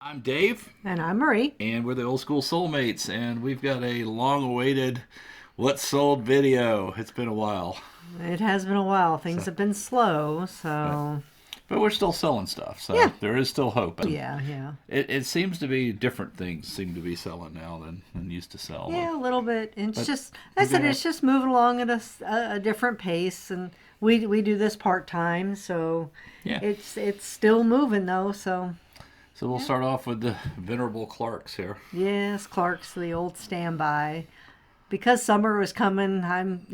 I'm Dave, And I'm Marie. and we're the Old School Soulmates, and we've got a long-awaited What Sold video. It's been a while, It has been a while. Things so have been slow, but so but we're still selling stuff, so yeah. there is still hope. And Yeah. it seems to be different things seem to be selling now than used to sell. Yeah, a little bit. It's But just, I we said, got it's just moving along at a different pace, and we do this part time, so yeah. it's still moving though. So So we'll yeah. start off with the venerable Clarks here. Yes, Clark's the old standby. Because summer was coming, I'm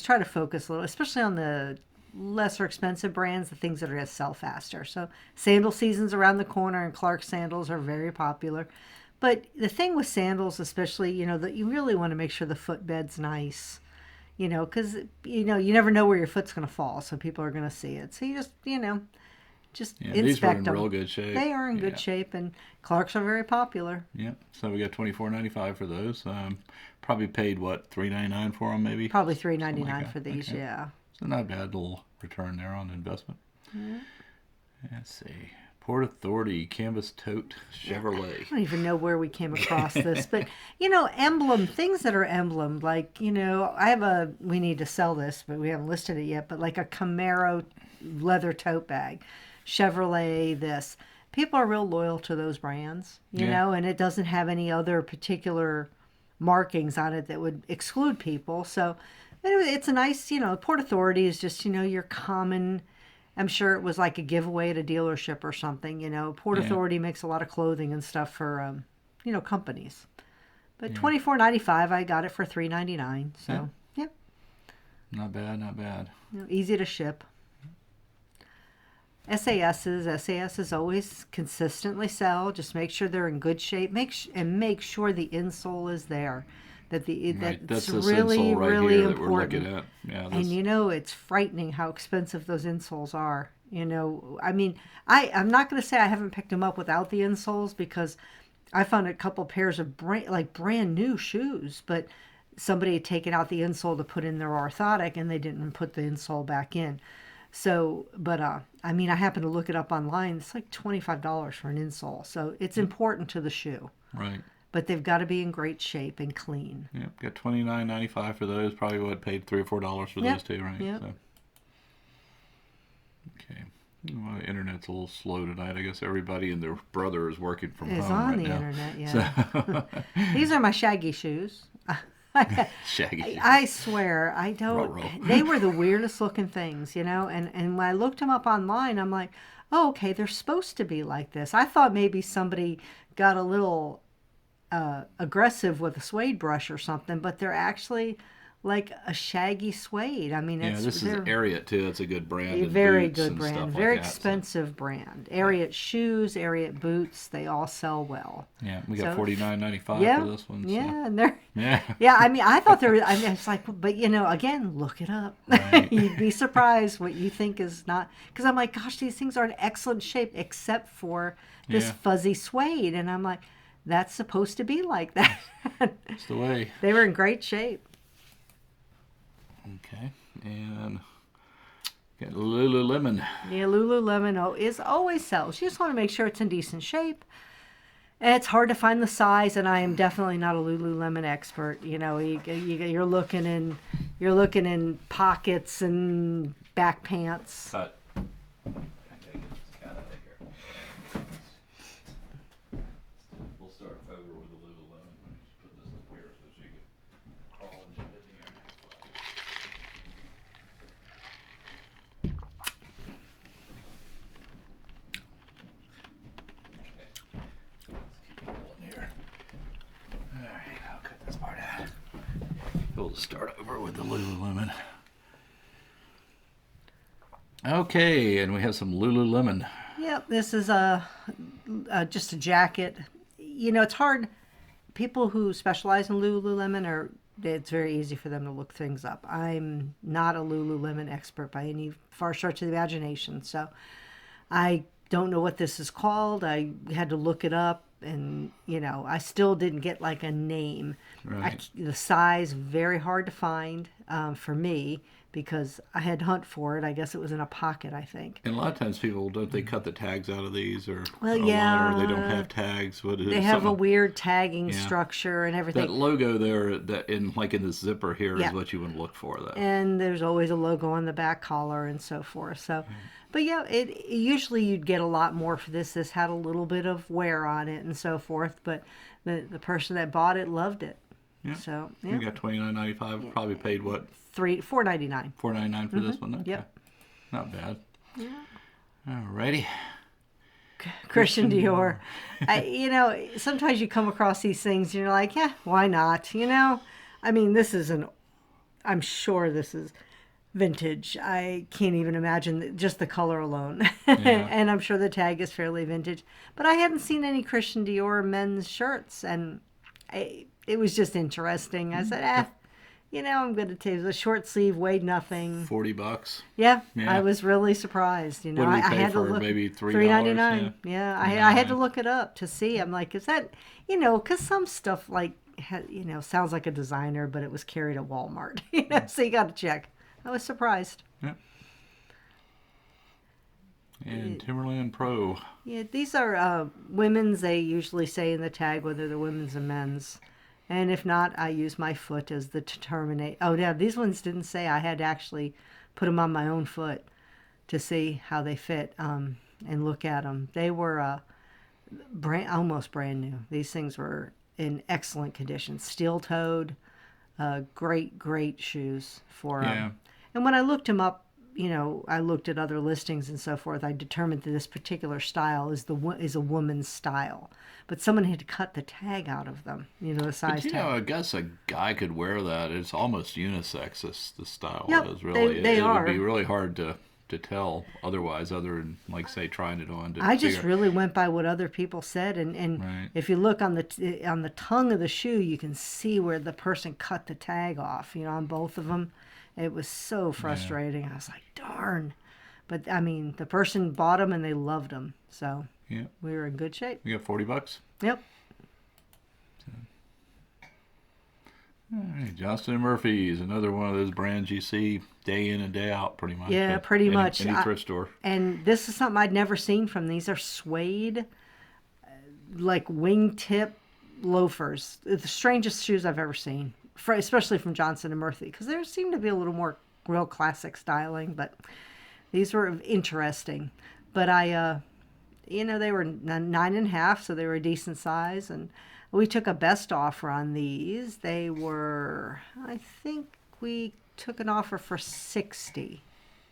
try to focus a little, especially on the lesser expensive brands, the things that are going to sell faster. So sandal season's around the corner, and Clark sandals are very popular. But the thing with sandals, especially, that you really want to make sure the footbed's nice. Because you never know where your foot's going to fall, so people are going to see it. So you just Yeah, these were inspect in them. real good shape. They are in good Yeah. shape, and Clarks are very popular. Yeah, so we got $24.95 for those. Probably paid what, $3.99 for them, maybe Probably three ninety something like nine that. for these, Okay, yeah. so not bad little return there on investment. Yeah. Let's see, Port Authority Canvas Tote Chevrolet. I don't even know where we came across this, but emblem things that are emblem, like we need to sell this, but we haven't listed it yet. But like a Camaro leather tote bag, Chevrolet, this people are real loyal to those brands, Yeah. and it doesn't have any other particular markings on it that would exclude people. So anyway, it's a nice, Port Authority is just your common. I'm sure it was like a giveaway at a dealership or something. Port Yeah, Authority makes a lot of clothing and stuff for companies. But yeah, $24.95, I got it for $3.99. yeah, So yeah, not bad, not bad. easy to ship. SAS always consistently sell. Just make sure they're in good shape. Make sure the insole is there. Right, That's that's this really insole right really here that we're looking important. at. Yeah, And this. it's frightening how expensive those insoles are. I mean, I'm not going to say I haven't picked them up without the insoles, because I found a couple pairs of brand new shoes, but somebody had taken out the insole to put in their orthotic, and they didn't put the insole back in. So, but I mean, I happened to look it up online. It's like $25 for an insole. So it's important to the shoe, Right. but they've got to be in great shape and clean. Yep, got $29.95 for those. Probably what, paid $3 or $4 for those Yep. two, right? Yep. So okay. Well, the internet's a little slow tonight. I guess everybody and their brother is working from Is home on right the now. internet, yeah. So These are my shaggy shoes. I, shaggy. I swear, I don't. Ruh-roh. They were the weirdest looking things, And when I looked them up online, I'm like, oh, okay, they're supposed to be like this. I thought maybe somebody got a little aggressive with a suede brush or something, but they're actually like a shaggy suede. I mean, Yeah, this is they're Ariat too. It's a good brand. a And very boots good and brand, stuff very like that. So, expensive brand. yeah, Ariat shoes, Ariat boots, they all sell well. yeah, we got So, $49.95 yeah, for this one. So yeah, and they're yeah, yeah. I mean, I thought there. I mean, it's like, but again, look it up. right. You'd be surprised what you think is not. Because I'm like, gosh, these things are in excellent shape, except for this Yeah, fuzzy suede, and I'm like, that's supposed to be like that. it's the way. They were in great shape. Okay, and got Lululemon. Yeah, Lululemon is always sells. You just want to make sure it's in decent shape. And it's hard to find the size, and I am definitely not a Lululemon expert. You're looking in pockets and back pants. Cut. We'll start over with the Lululemon. Let me just put this up here so she can crawl and jump in the air. Okay, let's keep going here. All right, I'll cut this part out. We'll start over with the Lululemon. Okay, and we have some Lululemon. Yep, this is just a jacket. It's hard. People who specialize in Lululemon it's very easy for them to look things up. I'm not a Lululemon expert by any far stretch of the imagination, so I don't know what this is called. I had to look it up, and I still didn't get like a name. Right. The size very hard to find for me, because I had to hunt for it. I guess it was in a pocket, I think. And a lot of times people, don't they cut the tags out of these, or Well, a lot, yeah, or they don't have tags? What is they it? have a Something- weird tagging Yeah. structure and everything. That logo there, that in the zipper here, Yeah. is what you want to look for, though. And there's always a logo on the back collar and so forth. So, but yeah, it usually you'd get a lot more for this. This had a little bit of wear on it and so forth, but the person that bought it loved it. Yeah. So You yeah, got $29.95. Probably paid what, $4.99. $4.99 for this one. Okay. Yep. Not bad. Yeah. Alrighty. Christian Dior. Sometimes you come across these things and you're like, yeah, why not? I mean, I'm sure this is vintage. I can't even imagine just the color alone. And I'm sure the tag is fairly vintage. But I hadn't seen any Christian Dior men's shirts, and it was just interesting. I said, I'm going to take the short sleeve, weighed nothing. $40. Yeah, Yeah. I was really surprised. What did we I pay had for? to look. Maybe $3? $3.99. Yeah, I had to $3.99. look it up to see. I'm like, is that, because some stuff like, sounds like a designer, but it was carried at Walmart. So you got to check. I was surprised. Yeah. And Timberland Pro. Yeah, these are women's. They usually say in the tag whether they're women's or men's. And if not, I use my foot as the determinate. Oh, yeah, these ones didn't say. I had to actually put them on my own foot to see how they fit and look at them. They were almost brand new. These things were in excellent condition. Steel-toed, great shoes for them. Yeah. And when I looked them up, I looked at other listings and so forth. I determined that this particular style is a woman's style, but someone had to cut the tag out of them. The size But, tag. I guess a guy could wear that. It's almost unisex. The style Yep, is really. they it are. would be really hard to tell otherwise, other than like say trying it on. I just really went by what other people said, and Right. if you look on the tongue of the shoe, you can see where the person cut the tag off. On both of them. It was so frustrating. I was like, darn. But, I mean, the person bought them and they loved them. So Yeah. we were in good shape. You got $40. Yep. All right, Johnston & Murphy's, another one of those brands you see day in and day out, pretty much. Yeah, at pretty much. Any thrift store. And this is something I'd never seen from these. Are suede, like wingtip loafers. It's the strangest shoes I've ever seen, especially from Johnston & Murphy, because there seemed to be a little more real classic styling, but these were interesting. But they were 9.5, so they were a decent size, and we took a best offer on these. They were, I think we took an offer for 60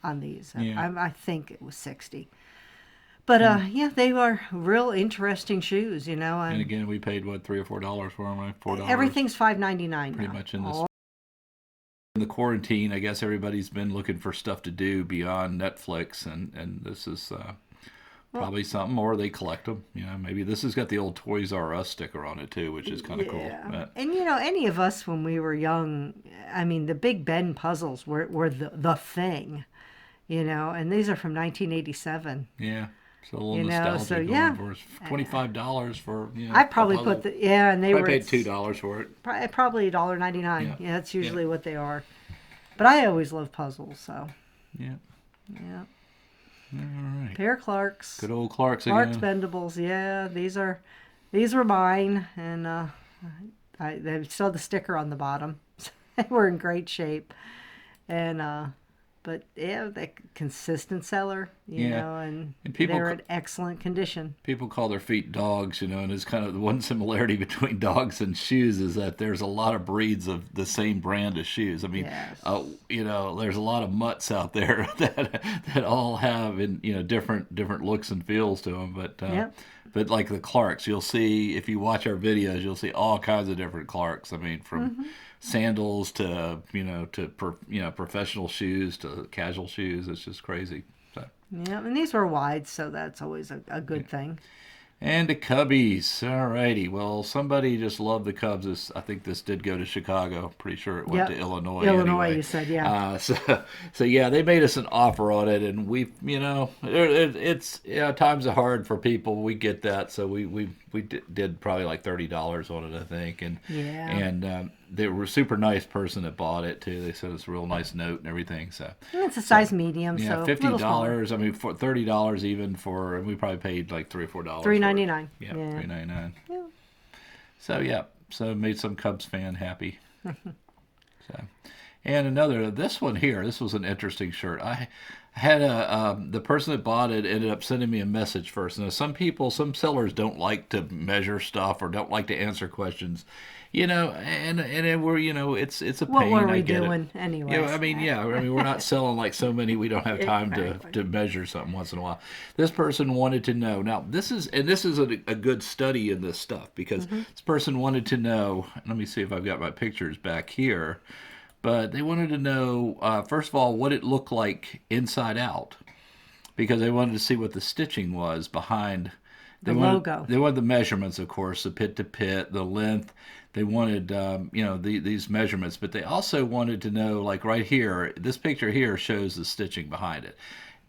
on these. Yeah. I think it was 60. But they were real interesting shoes, And again, we paid what, $3 or $4 for them, right? $4. Everything's $5.99 pretty now. much in this. In the quarantine, I guess everybody's been looking for stuff to do beyond Netflix, and this is probably something, or they collect them. Maybe this has got the old Toys R Us sticker on it too, which is kind of cool. But, And any of us when we were young, I mean, the Big Ben puzzles were the thing, and these are from 1987. yeah. So a little You know, nostalgia so, going yeah. for us. $25 for I probably a puzzle. put and they I were paid $2 for it. probably $1.99. Yeah. Yeah, that's usually what they are. But I always love puzzles, so Yeah. yeah. All right. Pair of Clarks. Good old Clark's Clark's again. Bendables, yeah. These were mine, and they still have the sticker on the bottom. They were in great shape, and but yeah, the consistent seller, you Yeah. know, and people they're in excellent condition. People call their feet dogs, and it's kind of the one similarity between dogs and shoes is that there's a lot of breeds of the same brand of shoes. I mean, Yes. there's a lot of mutts out there that all have different looks and feels to them. But Yep. but like the Clarks, you'll see if you watch our videos, you'll see all kinds of different Clarks. I mean, from sandals to professional shoes to casual shoes. It's just crazy. So. Yeah, and these were wide, so that's always a good thing. And the Cubbies. All righty. Well, somebody just loved the Cubs. I think this did go to Chicago. Pretty sure it went Yep. to Illinois. Illinois, anyway. you said, yeah. So yeah, they made us an offer on it, and we, it's times are hard for people. We get that, so we we did probably like $30 on it, I think, and Yeah. and they were a super nice person that bought it too. They said it's a real nice note and everything. So It's a size medium, yeah, so a little smaller. $50. I mean, for $30 even for, and we probably paid like $3 or $4. $3.99. Yeah, Yeah. $3.99. Yeah. So yeah, so made some Cubs fan happy. So, and another, this one here, this was an interesting shirt. I had the person that bought it ended up sending me a message first. Now, some sellers don't like to measure stuff or don't like to answer questions, and then we're, it's a What pain. were I we get doing it. anyway? Yeah, I mean, we're not selling like so many. We don't have time Exactly. to measure something once in a while. This person wanted to know. Now, this is a good study in this stuff because this person wanted to know. Let me see if I've got my pictures back here. But they wanted to know, first of all, what it looked like inside out, because they wanted to see what the stitching was behind The logo. They wanted the measurements, of course, the pit to pit, the length. They wanted, these measurements, but they also wanted to know, like right here, this picture here shows the stitching behind it.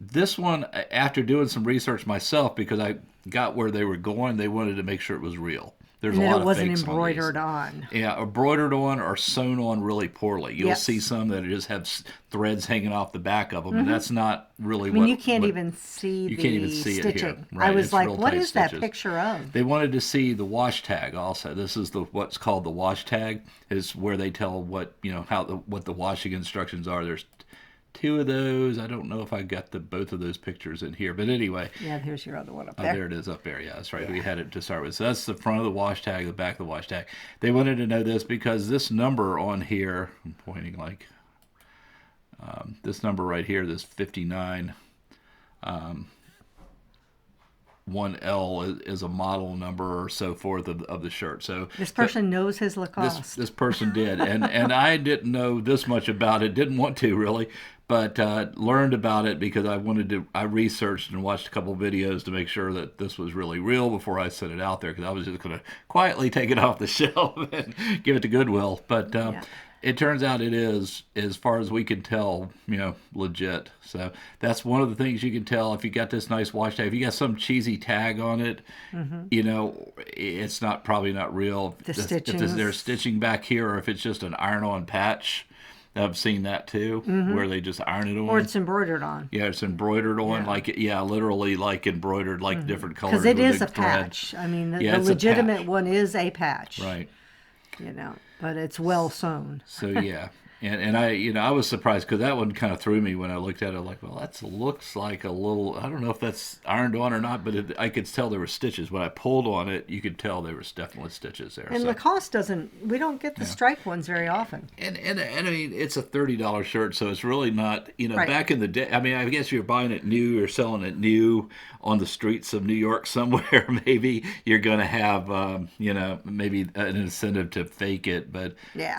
This one, after doing some research myself, because I got where they were going, they wanted to make sure it was real. There's And a that lot it of wasn't fakes embroidered on these. on. Yeah, embroidered on or sewn on really poorly. You'll Yes. see some that just have threads hanging off the back of them, and that's not really I mean, you can't even see you the can't even see it here. stitching. Right, I was it's like, real what tight is that stitches. picture of? They wanted to see the wash tag also. This is what's called the wash tag, is where they tell what the washing instructions are. There's two of those. I don't know if I got both of those pictures in here, but anyway. Yeah, here's your other one up Oh, there. there it is up there. Yeah, that's right. We had it to start with. So that's the front of the wash tag, the back of the wash tag. They wanted to know this because this number on here, I'm pointing like this number right here, this 59. 1L is a model number or so forth of the shirt. So This person knows his Lacoste. this person did, and I didn't know this much about it. Didn't want to really, but learned about it because I researched and watched a couple videos to make sure that this was really real before I sent it out there, because I was just going to quietly take it off the shelf and give it to Goodwill. But it turns out it is, as far as we can tell, legit. So that's one of the things you can tell if you got this nice wash tag. If you got some cheesy tag on it, it's probably not real. If there's stitching back here, or if it's just an iron-on patch. I've seen that too, where they just iron it on. Or it's embroidered on. Yeah, it's embroidered on, literally like embroidered, like different colors. Because it is a thread. patch. I mean, the it's a legitimate patch. one is a patch. Right. But it's well sewn. So yeah. And I was surprised because that one kind of threw me when I looked at it. Like, well, that looks like a little. I don't know if that's ironed on or not, but I could tell there were stitches. When I pulled on it, you could tell there was definitely stitches there. And Lacoste doesn't. We don't get the striped ones very often. And I mean, it's a $30 shirt, so it's really not. Right. Back in the day, I mean, I guess you're buying it new or selling it new on the streets of New York somewhere. Maybe you're going to have, maybe an incentive to fake it. But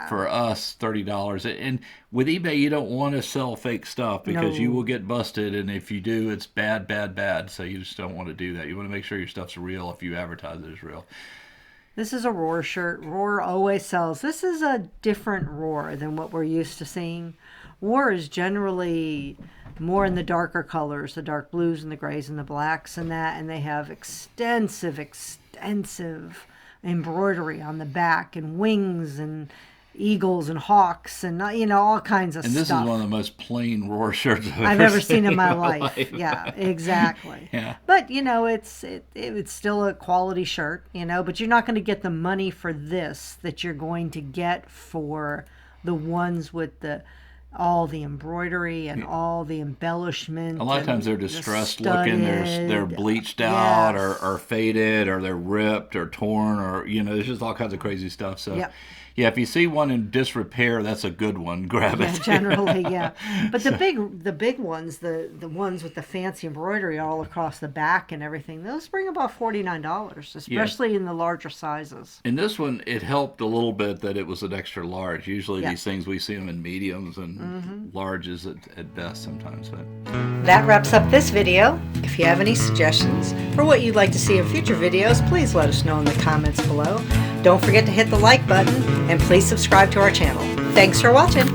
for us, $30. And with eBay, you don't want to sell fake stuff because you will get busted, and if you do, it's bad, bad, bad. So you just don't want to do that. You want to make sure your stuff's real if you advertise it as real. This is a Roar shirt. Roar always sells. This is a different Roar than what we're used to seeing. Roar is generally more in the darker colors, the dark blues and the grays and the blacks and that, and they have extensive embroidery on the back and wings and eagles and hawks and all kinds of stuff. And this is one of the most plain Roar shirts I've ever seen in my life. Yeah, exactly. Yeah. But it's still a quality shirt, but you're not going to get the money for this that you're going to get for the ones with all the embroidery and all the embellishment. A lot of times they're distressed looking. They're bleached out or faded, or they're ripped or torn, or there's just all kinds of crazy stuff. So yeah, if you see one in disrepair, that's a good one. Grab it. Generally, yeah. But the big ones, the ones with the fancy embroidery all across the back and everything, those bring about $49, especially in the larger sizes. In this one, it helped a little bit that it was an extra large. Usually these things, we see them in mediums and larges at best sometimes. But that wraps up this video. If you have any suggestions for what you'd like to see in future videos, please let us know in the comments below. Don't forget to hit the like button and please subscribe to our channel. Thanks for watching.